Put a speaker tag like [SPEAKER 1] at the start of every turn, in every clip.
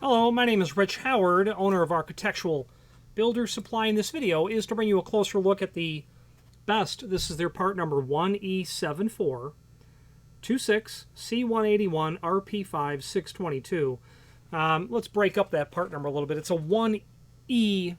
[SPEAKER 1] Hello, my name is Rich Howard, owner of Architectural Builder Supply. And this video is to bring you a closer look at the best. This is their part number 1E7426 C181 RP5 622. Let's break up that part number a little bit. It's a 1E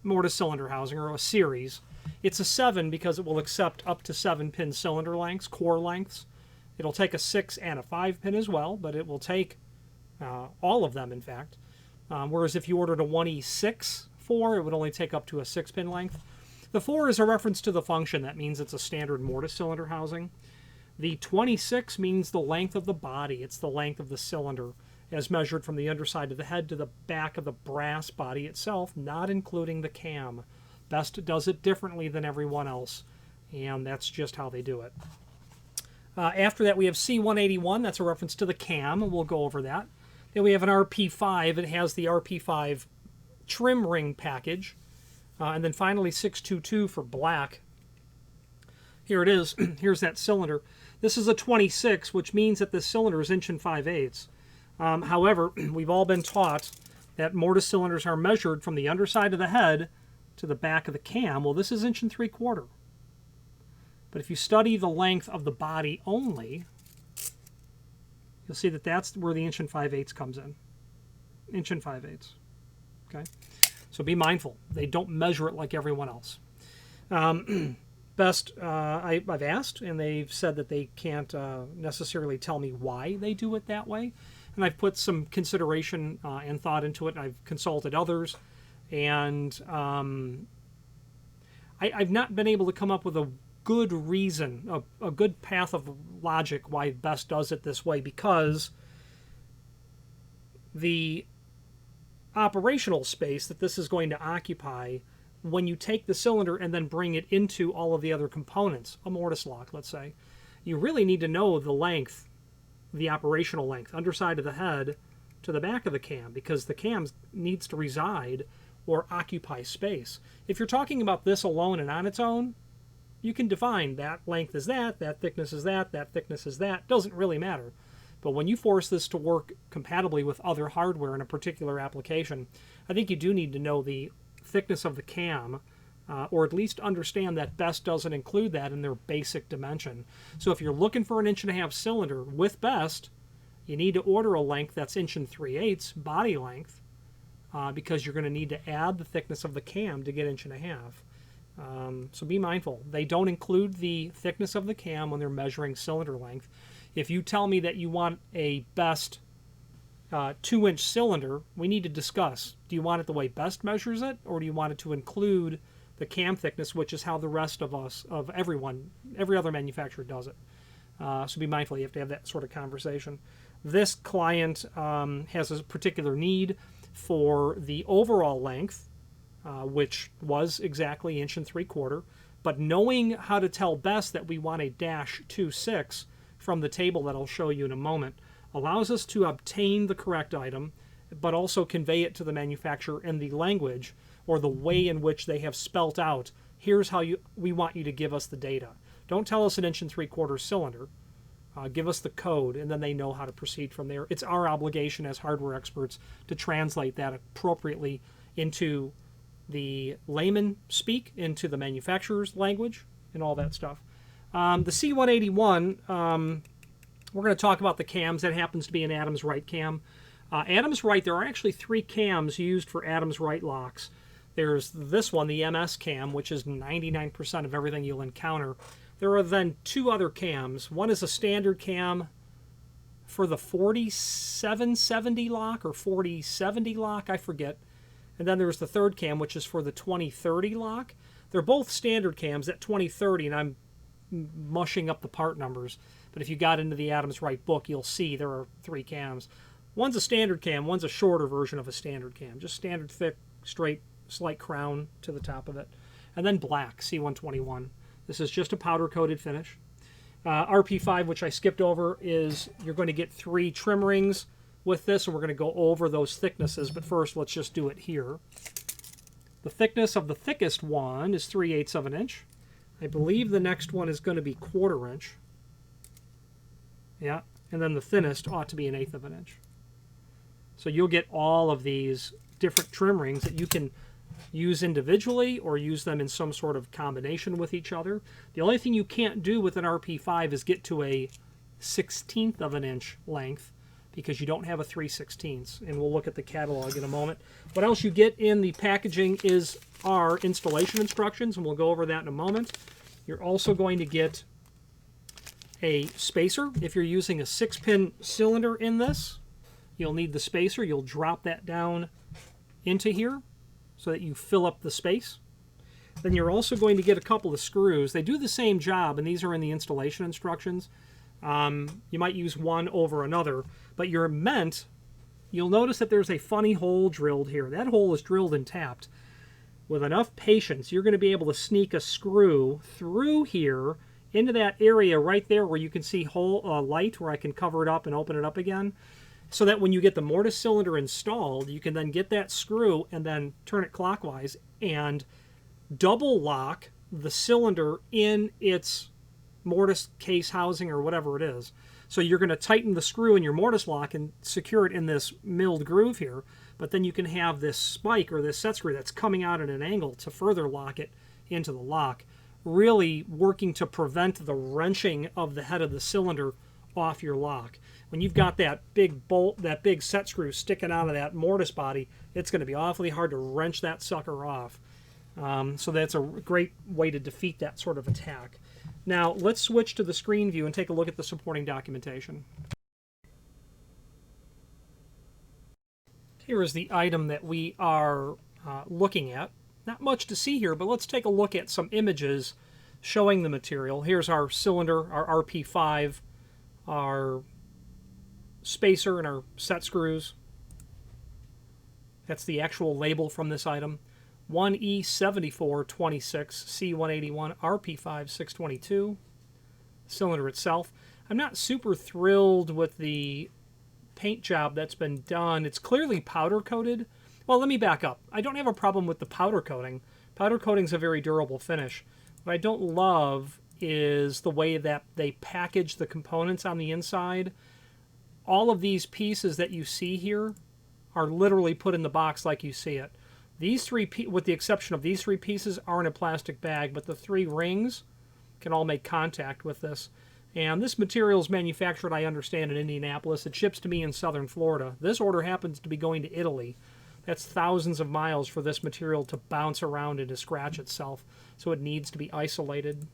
[SPEAKER 1] mortise cylinder housing, or a series. It's a 7 because it will accept up to 7-pin cylinder lengths, core lengths. It'll take a 6 and a 5-pin as well, but it will take all of them, in fact. Whereas if you ordered a 1E6 4, it would only take up to a 6-pin length. The 4 is a reference to the function. That means it's a standard mortise cylinder housing. The 26 means the length of the body. It's the length of the cylinder as measured from the underside of the head to the back of the brass body itself, not including the cam. Best does it differently than everyone else, and that's just how they do it. After that, we have C181. That's a reference to the cam, and we'll go over that. Then we have an RP5. It has the RP5 trim ring package. And then finally 622 for black. Here it is. Here's that cylinder. This is a 26, which means that this cylinder is 1 5/8. However, we've all been taught that mortise cylinders are measured from the underside of the head to the back of the cam. Well, this is 1 3/4. But if you study the length of the body only, you'll see that that's where the 1 5/8 comes in. 1 5/8. Okay? So be mindful. They don't measure it like everyone else. Best, I've asked, and they've said that they can't necessarily tell me why they do it that way. And I've put some consideration and thought into it. I've consulted others. And I've not been able to come up with a good reason, a good path of logic why Best does it this way, because the operational space that this is going to occupy when you take the cylinder and then bring it into all of the other components, a mortise lock, let's say, you really need to know the length, the operational length, underside of the head to the back of the cam, because the cam needs to reside or occupy space. If you're talking about this alone and on its own, you can define that length is that thickness is that thickness is that. Doesn't really matter. But when you force this to work compatibly with other hardware in a particular application, I think you do need to know the thickness of the cam, or at least understand that Best doesn't include that in their basic dimension. So if you're looking for an 1 1/2 cylinder with Best, you need to order a length that's 1 3/8 body length, because you're going to need to add the thickness of the cam to get 1 1/2. So be mindful. They don't include the thickness of the cam when they're measuring cylinder length. If you tell me that you want a Best 2-inch cylinder, we need to discuss. Do you want it the way Best measures it, or do you want it to include the cam thickness, which is how the rest of us, of everyone, every other manufacturer does it? So be mindful. You have to have that sort of conversation. This client has a particular need for the overall length, which was exactly 1 3/4. But knowing how to tell Best that we want a -26 from the table that I'll show you in a moment allows us to obtain the correct item, but also convey it to the manufacturer in the language or the way in which they have spelt out, here's how we want you to give us the data. Don't tell us an 1 3/4 cylinder. Give us the code, and then they know how to proceed from there. It's our obligation as hardware experts to translate that appropriately into the layman speak, into the manufacturer's language, and all that stuff. The C181, we're going to talk about the cams. That happens to be an Adams Wright cam. Adams Wright, there are actually 3 cams used for Adams Wright locks. There's this one, the MS cam, which is 99% of everything you'll encounter. There are then 2 other cams. One is a standard cam for the 4770 lock or 4070 lock, I forget. And then there's the 3rd cam, which is for the 2030 lock. They're both standard cams at 2030, and I'm mushing up the part numbers. But if you got into the Adams Wright book, you'll see there are 3 cams. One's a standard cam, one's a shorter version of a standard cam. Just standard thick, straight, slight crown to the top of it. And then black, C121. This is just a powder-coated finish. RP5, which I skipped over, is you're going to get 3 trim rings with this, and we're going to go over those thicknesses. But first, let's just do it here. The thickness of the thickest one is 3/8 of an inch. I believe the next one is going to be 1/4 inch. Yeah, and then the thinnest ought to be 1/8 of an inch. So you'll get all of these different trim rings that you can use individually or use them in some sort of combination with each other. The only thing you can't do with an RP5 is get to a 1/16 of an inch length, because you don't have a 3/16, and we'll look at the catalog in a moment. What else you get in the packaging is our installation instructions, and we'll go over that in a moment. You're also going to get a spacer. If you're using a 6-pin cylinder in this, you'll need the spacer. You'll drop that down into here so that you fill up the space. Then you're also going to get a couple of screws. They do the same job, and these are in the installation instructions. You might use one over another, but you'll notice that there's a funny hole drilled here. That hole is drilled and tapped. With enough patience, you're going to be able to sneak a screw through here into that area right there where you can see light, where I can cover it up and open it up again, so that when you get the mortise cylinder installed, you can then get that screw and then turn it clockwise and double lock the cylinder in its mortise case housing or whatever it is. So you're going to tighten the screw in your mortise lock and secure it in this milled groove here, but then you can have this spike or this set screw that's coming out at an angle to further lock it into the lock, really working to prevent the wrenching of the head of the cylinder off your lock. When you've got that big bolt, that big set screw sticking out of that mortise body, it's going to be awfully hard to wrench that sucker off. So that's a great way to defeat that sort of attack. Now, let's switch to the screen view and take a look at the supporting documentation. Here is the item that we are looking at. Not much to see here, but let's take a look at some images showing the material. Here's our cylinder, our RP5, our spacer, and our set screws. That's the actual label from this item. 1E7426 C181 RP5 622. Cylinder itself. I'm not super thrilled with the paint job that's been done. It's clearly powder coated. Well, let me back up. I don't have a problem with the powder coating. Powder coating is a very durable finish. What I don't love is the way that they package the components on the inside. All of these pieces that you see here are literally put in the box like you see it. These three, with the exception of these three pieces, are in a plastic bag, but the three rings can all make contact with this. And this material is manufactured, I understand, in Indianapolis. It ships to me in southern Florida. This order happens to be going to Italy. That's thousands of miles for this material to bounce around and to scratch itself. So it needs to be isolated,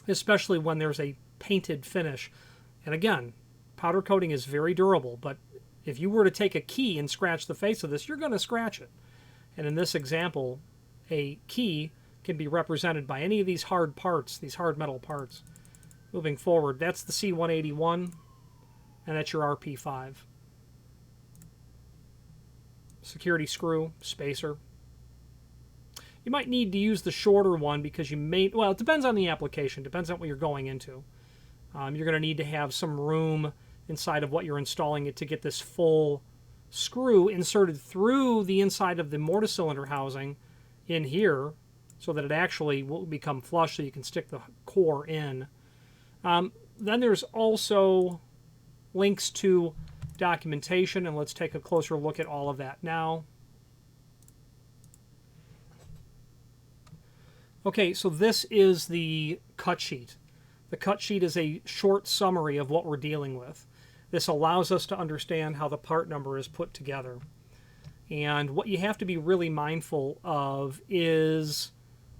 [SPEAKER 1] especially when there's a painted finish. And again, powder coating is very durable, but if you were to take a key and scratch the face of this, you're going to scratch it. And in this example, a key can be represented by any of these hard parts, these hard metal parts. Moving forward, that's the C181, and that's your RP5. Security screw, spacer. You might need to use the shorter one because you may, well, it depends on the application, depends on what you're going into. You're going to need to have some room inside of what you're installing it to get this full screw inserted through the inside of the mortise cylinder housing in here so that it actually will become flush so you can stick the core in. Then there's also links to documentation, and let's take a closer look at all of that now. Okay, so this is the cut sheet. The cut sheet is a short summary of what we're dealing with. This allows us to understand how the part number is put together. And what you have to be really mindful of is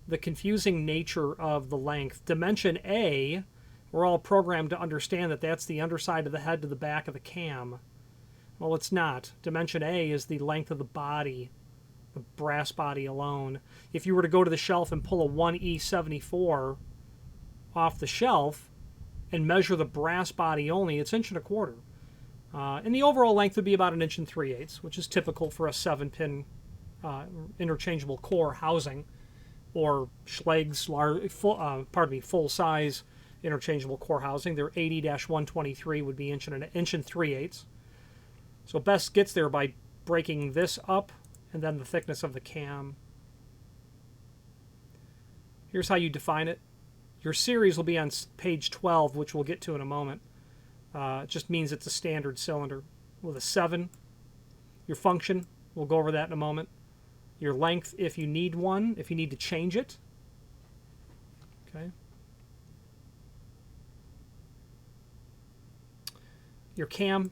[SPEAKER 1] the confusing nature of the length. Dimension A, we're all programmed to understand that that's the underside of the head to the back of the cam. Well, it's not. Dimension A is the length of the body, the brass body alone. If you were to go to the shelf and pull a 1E74 off the shelf and measure the brass body only, it's 1 1/4 inches. And the overall length would be about 1 3/8 inches, which is typical for a 7-pin interchangeable core housing, or Schlag's full-size interchangeable core housing. Their 80-123 would be 1 3/8 inches. So best gets there by breaking this up and then the thickness of the cam. Here's how you define it. Your series will be on page 12, which we'll get to in a moment. It just means it's a standard cylinder with a 7 Your function, we'll go over that in a moment. Your length if you need one, if you need to change it. Okay. Your cam,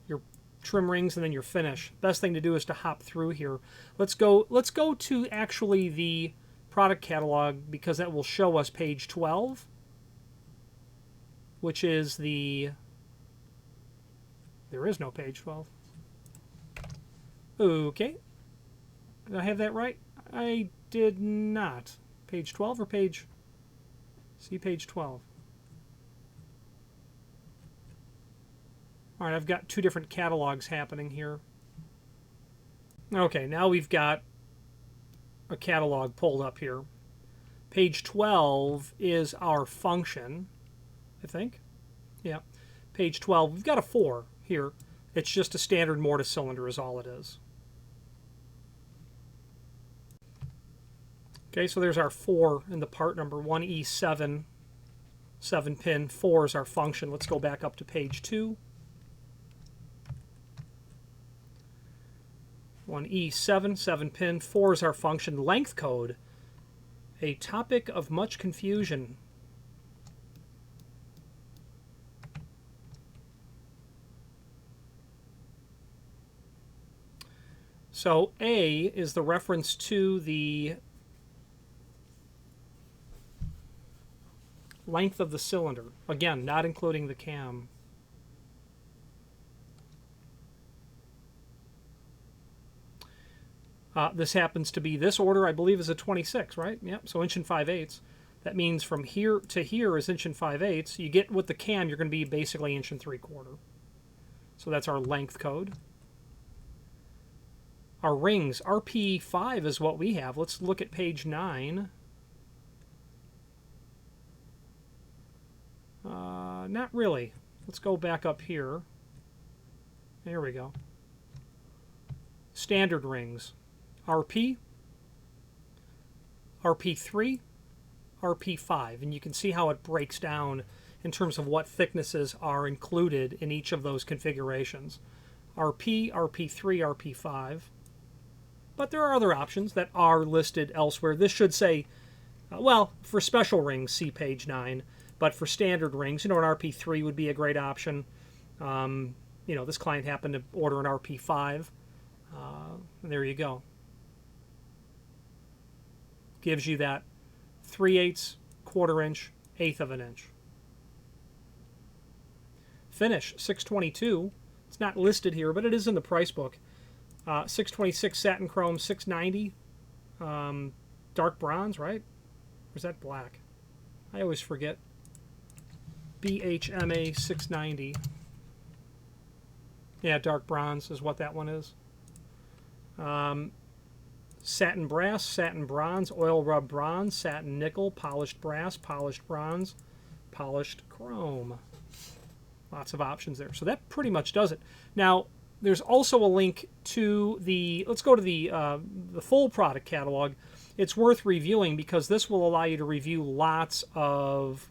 [SPEAKER 1] your trim rings, and then your finish. Best thing to do is to hop through here. Let's go to actually the product catalog, because that will show us page 12, which is the... There is no page 12. Okay. Did I have that right? I did not. Page 12 or page... See page 12. All right, I've got two different catalogs happening here. Okay, now we've got a catalog pulled up here. Page 12 is our function, I think. Yeah. Page 12, we've got a 4 here. It's just a standard mortise cylinder is all it is. Okay, so there's our 4 in the part number, 1E7, 7-pin. 4 is our function. Let's go back up to page 2. 1E7, 7-pin. 4 is our function. Length code, a topic of much confusion. So A is the reference to the length of the cylinder. Again, not including the cam. This happens to be, this order, I believe, is a 26, right? Yep, so 1 5/8. That means from here to here is 1 5/8. You get with the cam, you're going to be basically 1 3/4. So that's our length code. Our rings, RP5 is what we have. Let's look at page 9. Not really. Let's go back up here. There we go. Standard rings. RP, RP3, RP5. And you can see how it breaks down in terms of what thicknesses are included in each of those configurations. RP, RP3, RP5. But there are other options that are listed elsewhere. This should say, well, for special rings, see page 9. But for standard rings, an RP3 would be a great option. This client happened to order an RP5. And there you go. Gives you that 3/8, 1/4 inch, 1/8 of an inch. Finish, 622. It's not listed here, but it is in the price book. 626 satin chrome, 690 dark bronze, right? Or is that black? I always forget. BHMA 690. Yeah, dark bronze is what that one is. Satin brass, satin bronze, oil rub bronze, satin nickel, polished brass, polished bronze, polished chrome. Lots of options there. So that pretty much does it. Now, there's also a link to the, let's go to the full product catalog. It's worth reviewing because this will allow you to review lots of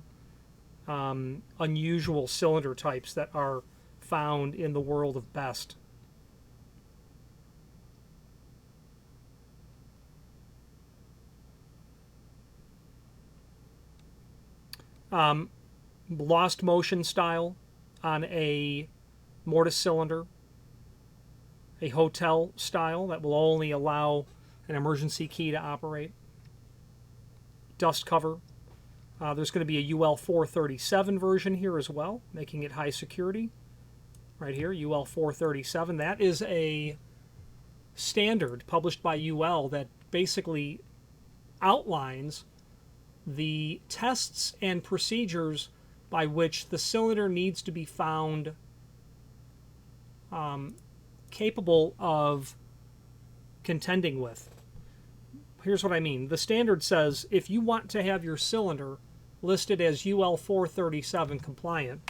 [SPEAKER 1] unusual cylinder types that are found in the world of best. Lost motion style on a mortise cylinder, a hotel style that will only allow an emergency key to operate, dust cover. There's going to be a UL 437 version here as well, making it high security. Right here, UL 437. That is a standard published by UL that basically outlines the tests and procedures by which the cylinder needs to be found capable of contending with. Here's what I mean. The standard says if you want to have your cylinder listed as UL 437 compliant,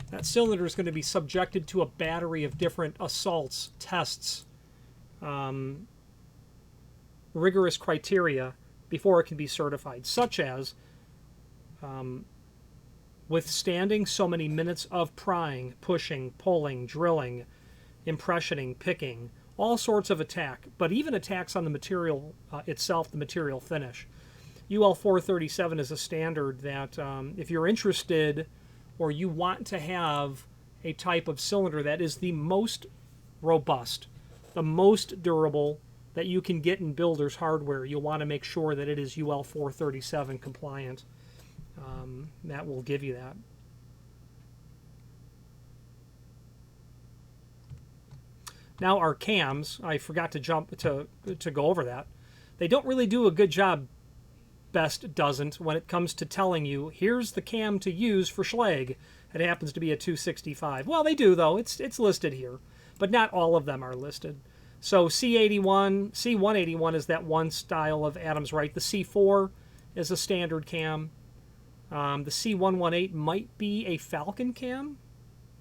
[SPEAKER 1] that cylinder is going to be subjected to a battery of different assaults, tests, rigorous criteria before it can be certified, such as withstanding so many minutes of prying, pushing, pulling, drilling, impressioning, picking, all sorts of attack, but even attacks on the material itself, the material finish. UL 437 is a standard that if you're interested or you want to have a type of cylinder that is the most robust, the most durable that you can get in builder's hardware, you'll want to make sure that it is UL 437 compliant. That will give you that. Now our cams, I forgot to go over that. They don't really do a good job, Best doesn't, when it comes to telling you, here's the cam to use for Schlage. It happens to be a 265. Well, they do, though. It's listed here. But not all of them are listed. So C181 is that one style of Adams Rite. The C4 is a standard cam. The C118 might be a Falcon cam.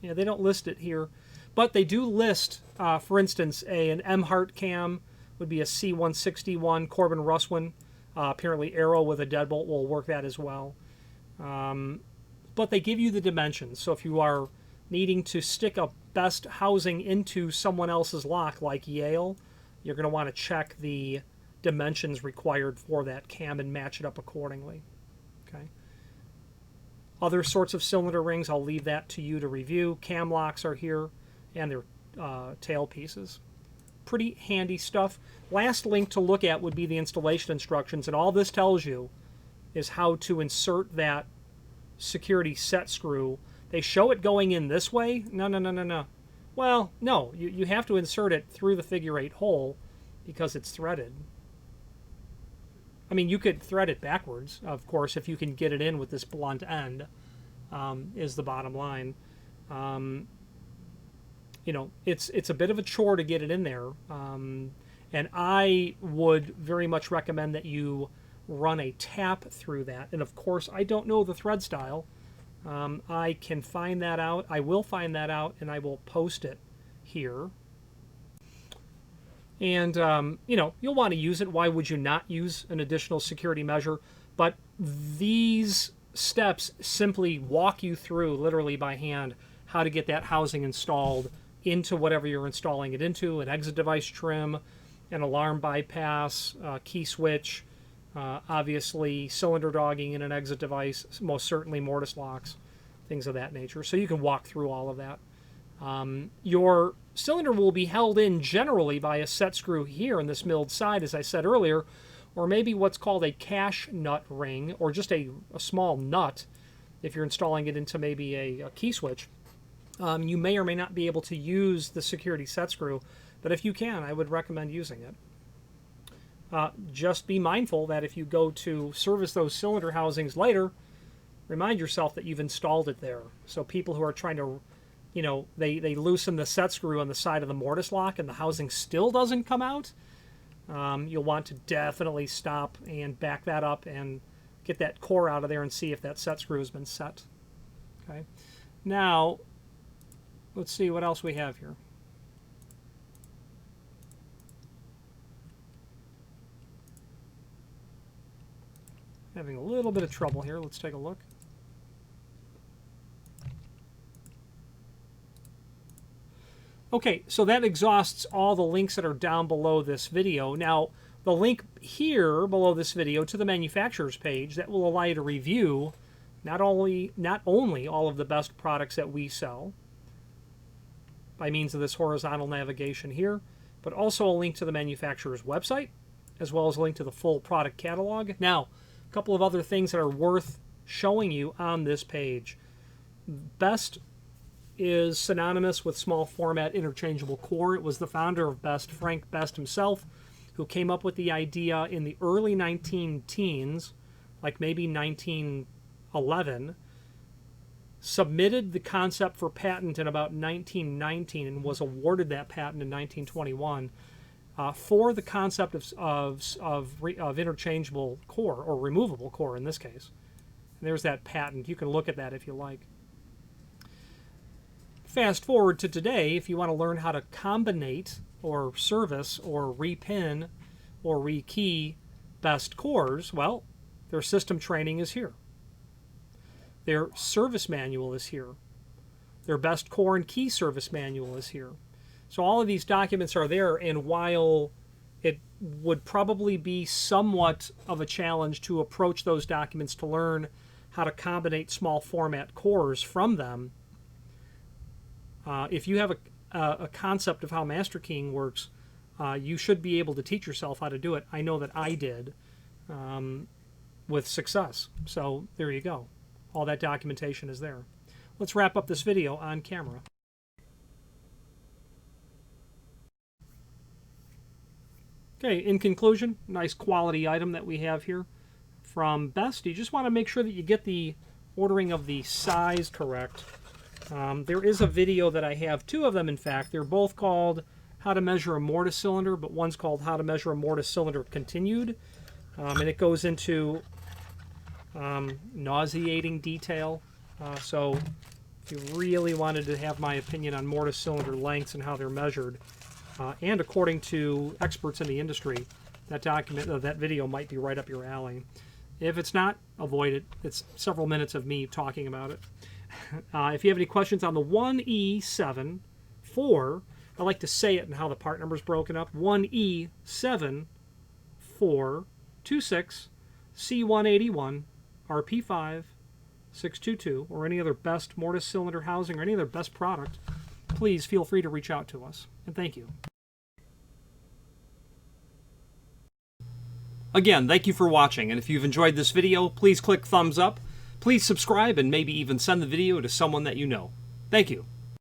[SPEAKER 1] Yeah, they don't list it here. But they do list, for instance, an M-Hart cam would be a C161 Corbin Russwin. Apparently Arrow with a deadbolt will work that as well. But they give you the dimensions. So if you are needing to stick a best housing into someone else's lock like Yale, you're going to want to check the dimensions required for that cam and match it up accordingly. Okay. Other sorts of cylinder rings, I'll leave that to you to review. Cam locks are here and their tail pieces. Pretty handy stuff. Last link to look at would be the installation instructions, and all this tells you is how to insert that security set screw. They show it going in this way. No. Well, no, you have to insert it through the figure 8 hole because it's threaded. I mean, you could thread it backwards, of course, if you can get it in with this blunt end, is the bottom line. You know, it's a bit of a chore to get it in there, and I would very much recommend that you run a tap through that. And of course, I don't know the thread style. I can find that out. I will find that out, and I will post it here. And you know, you'll want to use it. Why would you not use an additional security measure? But these steps simply walk you through, literally by hand, how to get that housing installed into whatever you're installing it into, an exit device trim, an alarm bypass, key switch, obviously cylinder dogging in an exit device, most certainly mortise locks, things of that nature. So you can walk through all of that. Your cylinder will be held in generally by a set screw here in this milled side, as I said earlier, or maybe what's called a cash nut ring, or just a small nut if you're installing it into maybe a key switch. You may or may not be able to use the security set screw, but if you can, I would recommend using it. Just be mindful that if you go to service those cylinder housings later, remind yourself that you've installed it there. So people who are trying to, you know, they loosen the set screw on the side of the mortise lock and the housing still doesn't come out, you'll want to definitely stop and back that up and get that core out of there and see if that set screw has been set. Okay. Now, let's see what else we have here. Having a little bit of trouble here. Let's take a look. Okay, so that exhausts all the links that are down below this video. Now, the link here below this video to the manufacturer's page that will allow you to review not only all of the best products that we sell by means of this horizontal navigation here, but also a link to the manufacturer's website, as well as a link to the full product catalog. Now, a couple of other things that are worth showing you on this page. Best is synonymous with small format interchangeable core. It was the founder of Best, Frank Best himself, who came up with the idea in the early 19-teens, like maybe 1911, submitted the concept for patent in about 1919 and was awarded that patent in 1921 for the concept of interchangeable core, or removable core in this case. And there's that patent. You can look at that if you like. Fast forward to today, if you want to learn how to combinate or service or repin or rekey Best cores, well, their system training is here. Their service manual is here. Their Best core and key service manual is here. So all of these documents are there, and while it would probably be somewhat of a challenge to approach those documents to learn how to combine small format cores from them, if you have a concept of how master keying works, you should be able to teach yourself how to do it. I know that I did with success. So there you go. All that documentation is there. Let's wrap up this video on camera. Okay, in conclusion, nice quality item that we have here from Best. You just want to make sure that you get the ordering of the size correct. There is a video that I have, two of them in fact. They're both called How to Measure a Mortise Cylinder, but one's called How to Measure a Mortise Cylinder Continued. And it goes into nauseating detail. So if you really wanted to have my opinion on mortise cylinder lengths and how they're measured, and according to experts in the industry, that video might be right up your alley. If it's not, avoid it. It's several minutes of me talking about it. If you have any questions on the 1E74, I like to say it and how the part number is broken up. 1E7426 C181 RP5 622, or any other Best mortise cylinder housing or any other Best product, please feel free to reach out to us. And thank you. Again, thank you for watching, and if you've enjoyed this video, please click thumbs up, please subscribe, and maybe even send the video to someone that you know. Thank you.